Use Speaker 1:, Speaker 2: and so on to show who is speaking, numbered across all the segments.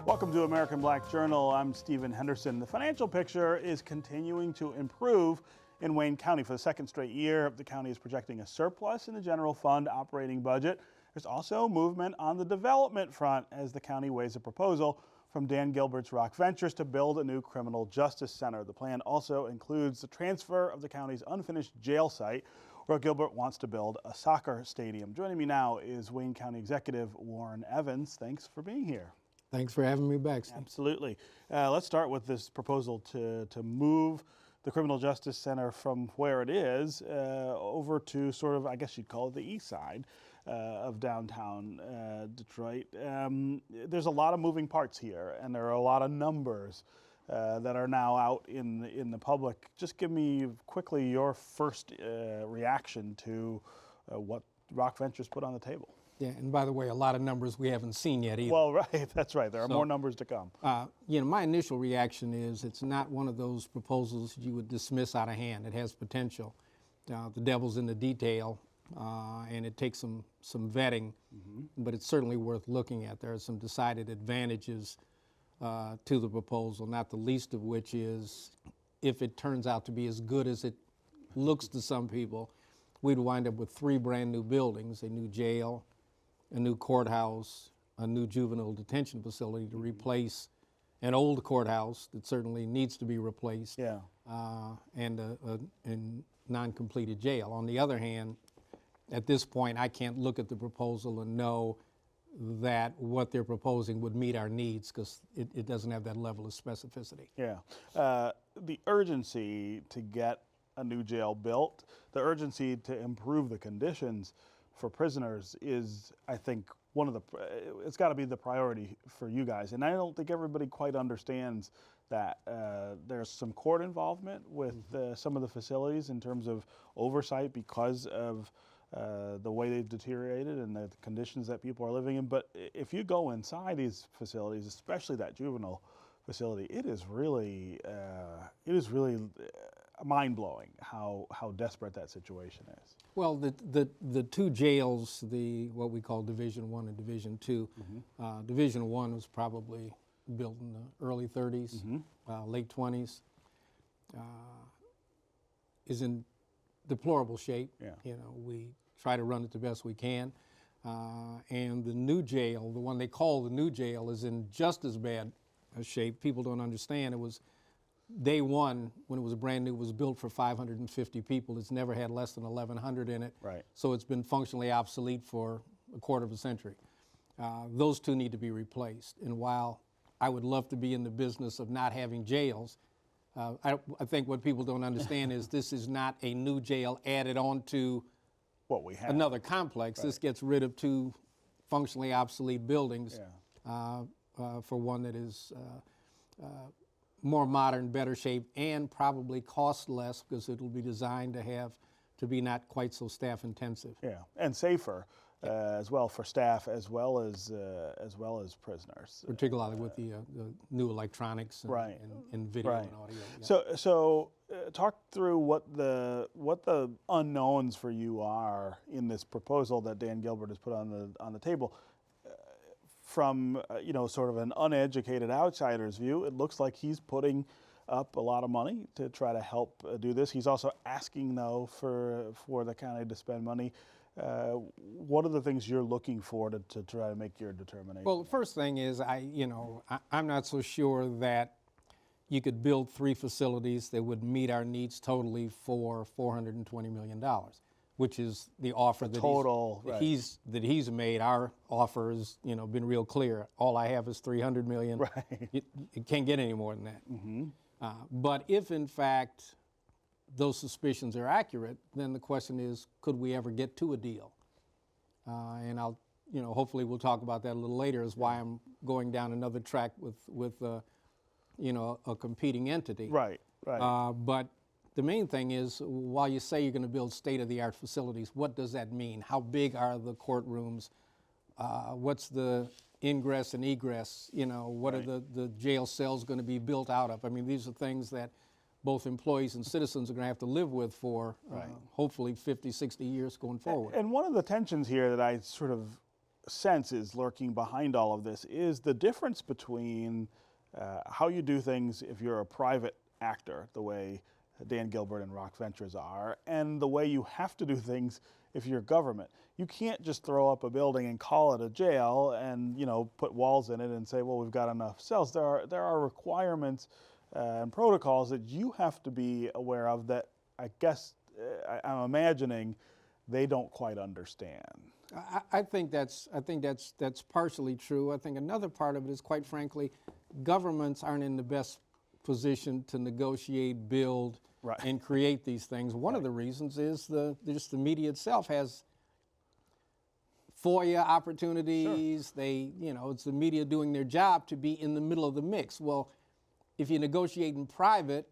Speaker 1: Welcome to American Black Journal. I'm Stephen Henderson. The financial picture is continuing to improve in Wayne County. For the second straight year, the county is projecting a surplus in the general fund operating budget. There's also movement on the development front as the county weighs a proposal from Dan Gilbert's Rock Ventures to build a new criminal justice center. The plan also includes the transfer of the county's unfinished jail site, where Gilbert wants to build a soccer stadium. Joining me now is Wayne County Executive Warren Evans. Thanks for being here.
Speaker 2: Thanks for having me back, Steve.
Speaker 1: Absolutely. Let's start with this proposal to move the Criminal Justice Center from where it is over to sort of, I guess you'd call it the east side of downtown Detroit. There's a lot of moving parts here, and there are a lot of numbers that are now out in the public. Just give me quickly your first reaction to what Rock Ventures put on the table.
Speaker 2: Yeah, and by the way, a lot of numbers we haven't seen yet either.
Speaker 1: Well, right, that's right. There are more numbers to come.
Speaker 2: My initial reaction is it's not one of those proposals you would dismiss out of hand. It has potential. The devil's in the detail, and it takes some vetting, but it's certainly worth looking at. There are some decided advantages to the proposal, not the least of which is if it turns out to be as good as it looks to some people, we'd wind up with 3 brand new buildings, a new jail, a new courthouse, a new juvenile detention facility to replace an old courthouse that certainly needs to be replaced, and a non-completed jail. On the other hand, at this point, I can't look at the proposal and know that what they're proposing would meet our needs because it doesn't have that level of specificity.
Speaker 1: Yeah. The urgency to get a new jail built, the urgency to improve the conditions for prisoners is, I think, it's got to be the priority for you guys. And I don't think everybody quite understands that there's some court involvement with some of the facilities in terms of oversight because of the way they've deteriorated and the conditions that people are living in. But if you go inside these facilities, especially that juvenile facility, it is really mind-blowing how desperate that situation is.
Speaker 2: Well, the 2 jails, what we call Division I and Division II, Division I was probably built in the early 30s, late 20s, is in deplorable shape. Yeah. We try to run it the best we can. And the new jail, the one they call the new jail, is in just as bad a shape. People don't understand. It was day one, when it was brand new, was built for 550 people. It's never had less than 1,100 in it.
Speaker 1: Right.
Speaker 2: So it's been functionally obsolete for a quarter of a century. Those 2 need to be replaced. And while I would love to be in the business of not having jails, I think what people don't understand is this is not a new jail added on to
Speaker 1: what we have.
Speaker 2: Another complex. Right. This gets rid of 2 functionally obsolete buildings for one that is more modern, better shape, and probably cost less because it'll be designed to be not quite so staff intensive.
Speaker 1: Yeah, and safer as well for staff as well as prisoners.
Speaker 2: Particularly with the new electronics and video and audio.
Speaker 1: Yeah. So talk through what the unknowns for you are in this proposal that Dan Gilbert has put on the table. From sort of an uneducated outsider's view, it looks like he's putting up a lot of money to try to help do this. He's also asking, though, for the county to spend money. What are the things you're looking for to try to make your determination?
Speaker 2: Well, the first thing is I'm not so sure that you could build 3 facilities that would meet our needs totally for $420 million. Which is the offer that he's made. Our offer has been real clear. All I have is $300 million.
Speaker 1: Right.
Speaker 2: It can't get any more than that. But if in fact those suspicions are accurate, then the question is, could we ever get to a deal? And I'll, hopefully we'll talk about that a little later. Is why I'm going down another track with a competing entity.
Speaker 1: Right.
Speaker 2: But the main thing is, while you say you're going to build state-of-the-art facilities, what does that mean? How big are the courtrooms? What's the ingress and egress? What are the jail cells going to be built out of? I mean, these are things that both employees and citizens are going to have to live with for hopefully 50, 60 years going forward.
Speaker 1: And one of the tensions here that I sort of sense is lurking behind all of this is the difference between how you do things if you're a private actor, the way Dan Gilbert and Rock Ventures are, and the way you have to do things if you're government. You can't just throw up a building and call it a jail and put walls in it and say, well, we've got enough cells. There are requirements and protocols that you have to be aware of that I guess I'm imagining they don't quite understand.
Speaker 2: I think that's partially true. I think another part of it is, quite frankly, governments aren't in the best position to negotiate, build,
Speaker 1: Right.
Speaker 2: and create these things. One of the reasons is just the media itself has FOIA opportunities.
Speaker 1: Sure.
Speaker 2: It's the media doing their job to be in the middle of the mix. Well, if you negotiate in private,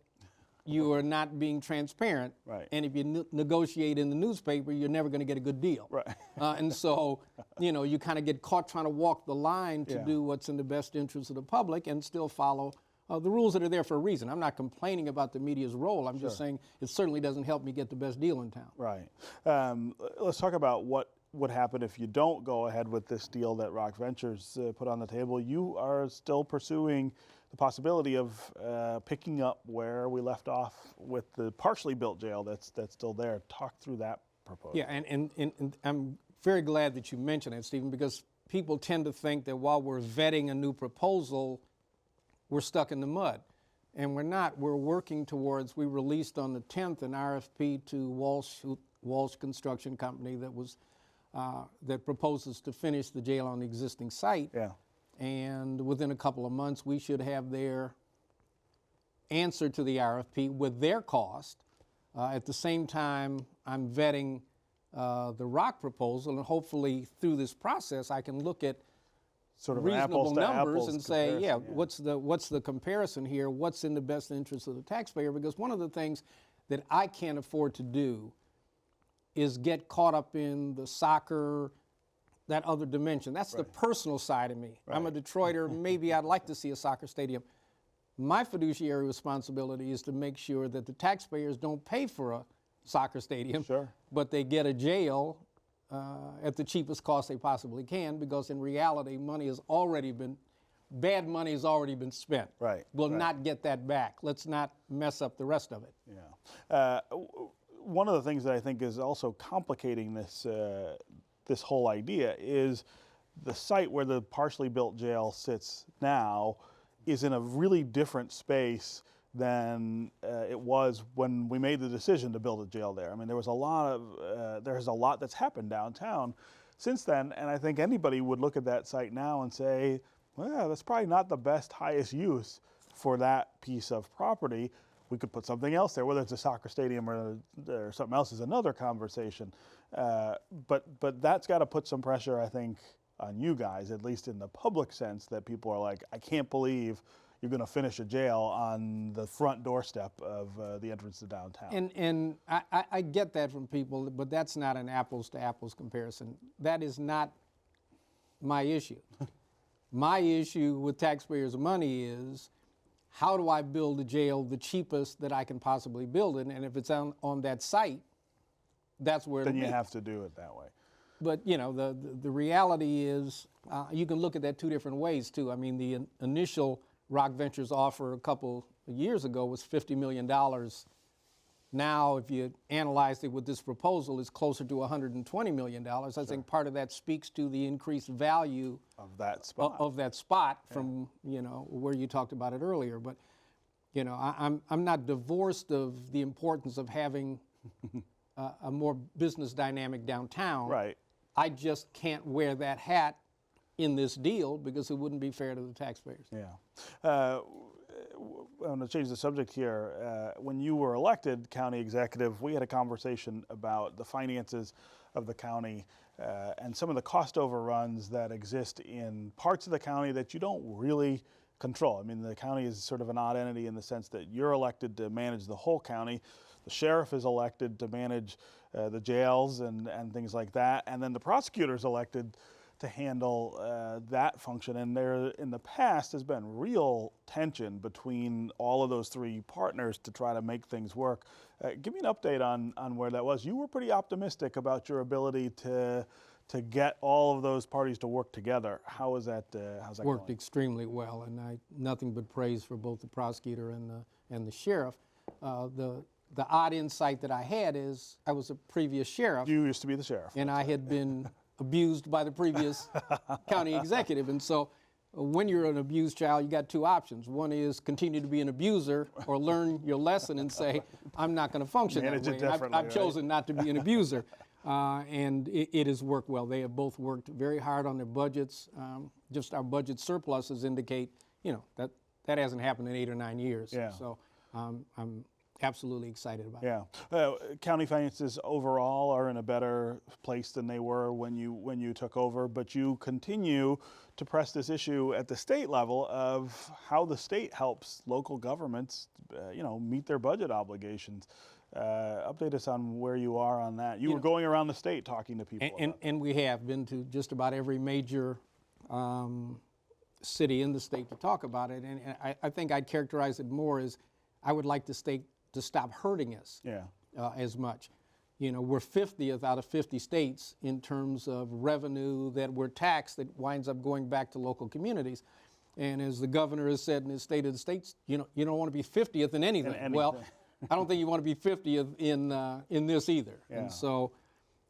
Speaker 2: you are not being transparent.
Speaker 1: Right.
Speaker 2: And if you negotiate in the newspaper, you're never going to get a good deal.
Speaker 1: Right.
Speaker 2: And so, you kind of get caught trying to walk the line to
Speaker 1: Yeah.
Speaker 2: do what's in the best interest of the public and still follow the rules that are there for a reason. I'm not complaining about the media's role. I'm just saying it certainly doesn't help me get the best deal in town.
Speaker 1: Right. Let's talk about what would happen if you don't go ahead with this deal that Rock Ventures put on the table. You are still pursuing the possibility of picking up where we left off with the partially built jail that's still there. Talk through that proposal.
Speaker 2: Yeah, and I'm very glad that you mentioned it, Stephen, because people tend to think that while we're vetting a new proposal, we're stuck in the mud. And we're not. We're working towards, we released on the 10th an RFP to Walsh Construction Company that proposes to finish the jail on the existing site.
Speaker 1: Yeah.
Speaker 2: And within a couple of months, we should have their answer to the RFP with their cost. At the same time, I'm vetting the Rock proposal, and hopefully through this process, I can look at
Speaker 1: Sort of
Speaker 2: reasonable
Speaker 1: apples to
Speaker 2: numbers
Speaker 1: apples
Speaker 2: and say, yeah,
Speaker 1: comparison,
Speaker 2: what's the comparison here? What's in the best interest of the taxpayer? Because one of the things that I can't afford to do is get caught up in the soccer, that other dimension. That's the personal side of me. I'm a Detroiter. Maybe I'd like to see a soccer stadium. My fiduciary responsibility is to make sure that the taxpayers don't pay for a soccer stadium, but they get a jail at the cheapest cost they possibly can, because in reality, bad money has already been spent.
Speaker 1: Right.
Speaker 2: We'll not get that back. Let's not mess up the rest of it.
Speaker 1: Yeah. One of the things that I think is also complicating this whole idea is the site where the partially built jail sits now is in a really different space than it was when we made the decision to build a jail there. I mean, there's a lot that's happened downtown since then, and I think anybody would look at that site now and say, well, that's probably not the best, highest use for that piece of property. We could put something else there, whether it's a soccer stadium or something else is another conversation. But that's got to put some pressure, I think, on you guys, at least in the public sense, that people are like, I can't believe you're going to finish a jail on the front doorstep of the entrance to downtown.
Speaker 2: And I get that from people, but that's not an apples to apples comparison. That is not my issue. My issue with taxpayers' money is, how do I build a jail the cheapest that I can possibly build it? And if it's on that site, that's where
Speaker 1: then you have to do it that way.
Speaker 2: But the reality is, you can look at that two different ways too. I mean, the initial Rock Ventures offer a couple of years ago was $50 million. Now, if you analyzed it with this proposal, it's closer to $120 million. I think part of that speaks to the increased value
Speaker 1: of that spot.
Speaker 2: From where you talked about it earlier. But I'm not divorced of the importance of having a more business dynamic downtown.
Speaker 1: Right.
Speaker 2: I just can't wear that hat in this deal because it wouldn't be fair to the taxpayers.
Speaker 1: Yeah. I want to change the subject here. When you were elected county executive, we had a conversation about the finances of the county and some of the cost overruns that exist in parts of the county that you don't really control. I mean, the county is sort of an odd entity in the sense that you're elected to manage the whole county. The sheriff is elected to manage the jails and things like that. And then the prosecutor's elected to handle that function. And there, in the past, has been real tension between all of those three partners to try to make things work. Give me an update on where that was. You were pretty optimistic about your ability to to get all of those parties to work together. How's that
Speaker 2: Worked
Speaker 1: going?
Speaker 2: extremely well, and nothing but praise for both the prosecutor and the sheriff. The odd insight that I had is I was a previous sheriff,
Speaker 1: You used to be the sheriff.
Speaker 2: and I had been abused by the previous county executive. And so when you're an abused child, you got two options. One is continue to be an abuser or learn your lesson and say, I'm not going to function
Speaker 1: Manage
Speaker 2: that
Speaker 1: it
Speaker 2: way. And
Speaker 1: differently,
Speaker 2: I've
Speaker 1: right?
Speaker 2: chosen not to be an abuser. And it has worked well. They have both worked very hard on their budgets. Just our budget surpluses indicate, that hasn't happened in 8 or 9 years.
Speaker 1: Yeah.
Speaker 2: So I'm absolutely excited about it.
Speaker 1: Yeah, county finances overall are in a better place than they were when you took over, but you continue to press this issue at the state level of how the state helps local governments, meet their budget obligations. Update us on where you are on that. You were going around the state talking to people.
Speaker 2: And we have been to just about every major city in the state to talk about it. And I think I'd characterize it more as I would like the state to stop hurting us as much. We're 50th out of 50 states in terms of revenue that we're taxed that winds up going back to local communities. And as the governor has said in his State of the States, you don't want to be 50th in anything. Well, I don't think you want to be 50th in this either.
Speaker 1: Yeah.
Speaker 2: And so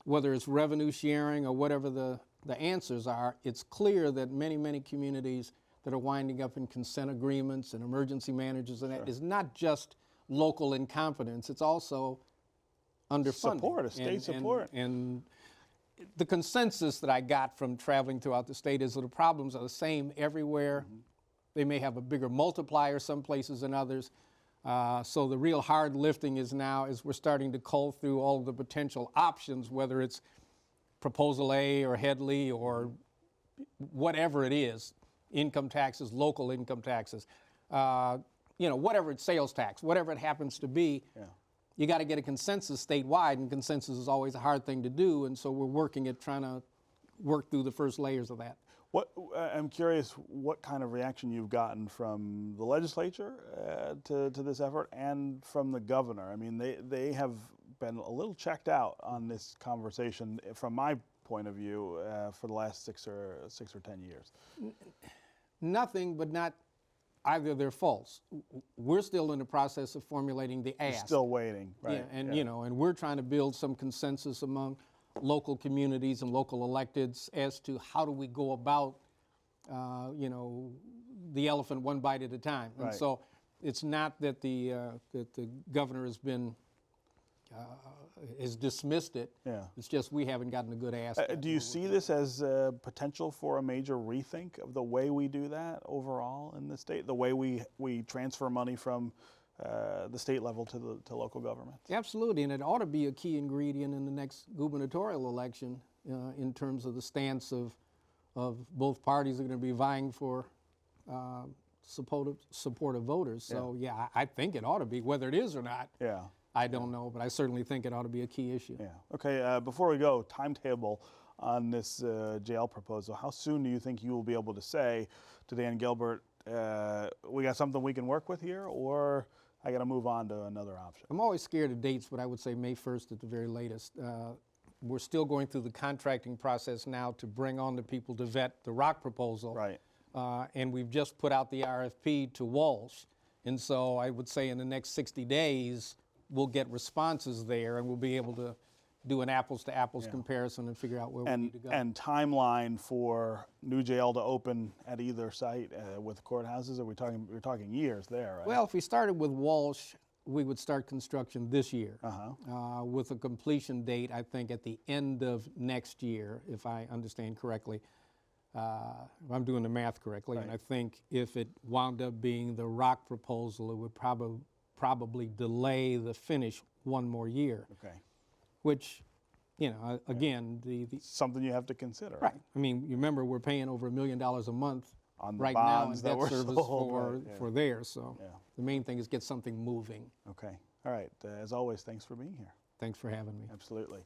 Speaker 2: whether it's revenue sharing or whatever the answers are, it's clear that many, many communities that are winding up in consent agreements and emergency managers, and that is not just local incompetence, it's also underfunding.
Speaker 1: Support, state support.
Speaker 2: And the consensus that I got from traveling throughout the state is that the problems are the same everywhere. They may have a bigger multiplier some places than others. So the real hard lifting is now as we're starting to cull through all of the potential options, whether it's Proposal A or Headley or whatever it is, income taxes, local income taxes, whatever it's sales tax, whatever it happens to be. You got to get a consensus statewide, and consensus is always a hard thing to do, and so we're working at trying to work through the first layers of that.
Speaker 1: I'm curious what kind of reaction you've gotten from the legislature to this effort and from the governor. I mean, they have been a little checked out on this conversation from my point of view for the last 6 or 10 years.
Speaker 2: Nothing, but not either they're false. We're still in the process of formulating the ask.
Speaker 1: Still waiting, right?
Speaker 2: Yeah, and we're trying to build some consensus among local communities and local electeds as to how do we go about, the elephant one bite at a time. And
Speaker 1: Right.
Speaker 2: so it's not that the governor has dismissed it.
Speaker 1: Yeah.
Speaker 2: It's just we haven't gotten a good ask.
Speaker 1: Do you see this as potential for a major rethink of the way we do that overall in the state, the way we transfer money from the state level to local government?
Speaker 2: Absolutely, and it ought to be a key ingredient in the next gubernatorial election in terms of the stance of both parties are going to be vying for supportive voters. So yeah, I think it ought to be. Whether it is or not,
Speaker 1: Yeah.
Speaker 2: I don't know, but I certainly think it ought to be a key issue.
Speaker 1: Yeah. Okay. Before we go, timetable on this jail proposal. How soon do you think you will be able to say to Dan Gilbert, we got something we can work with here, or I got to move on to another option?
Speaker 2: I'm always scared of dates, but I would say May 1st at the very latest. We're still going through the contracting process now to bring on the people to vet the rock proposal.
Speaker 1: Right.
Speaker 2: And we've just put out the RFP to Walsh. And so I would say in the next 60 days, we'll get responses there and we'll be able to do an apples to apples comparison and figure out where we need to go.
Speaker 1: And timeline for new jail to open at either site with courthouses? We're talking years there, right?
Speaker 2: Well, if we started with Walsh, we would start construction this year with a completion date, I think, at the end of next year, if I understand correctly. If I'm doing the math correctly.
Speaker 1: Right.
Speaker 2: And I think if it wound up being the rock proposal, it would probably delay the finish one more year.
Speaker 1: Okay.
Speaker 2: Which, again, the
Speaker 1: Something you have to consider.
Speaker 2: right. I mean, you remember we're paying over $1 million a month
Speaker 1: On the
Speaker 2: right now in
Speaker 1: bonds that
Speaker 2: debt
Speaker 1: were
Speaker 2: service
Speaker 1: sold,
Speaker 2: for theirs. So
Speaker 1: Yeah.
Speaker 2: the main thing is get something moving.
Speaker 1: Okay. All right. As always, thanks for being here.
Speaker 2: Thanks for having me.
Speaker 1: Absolutely.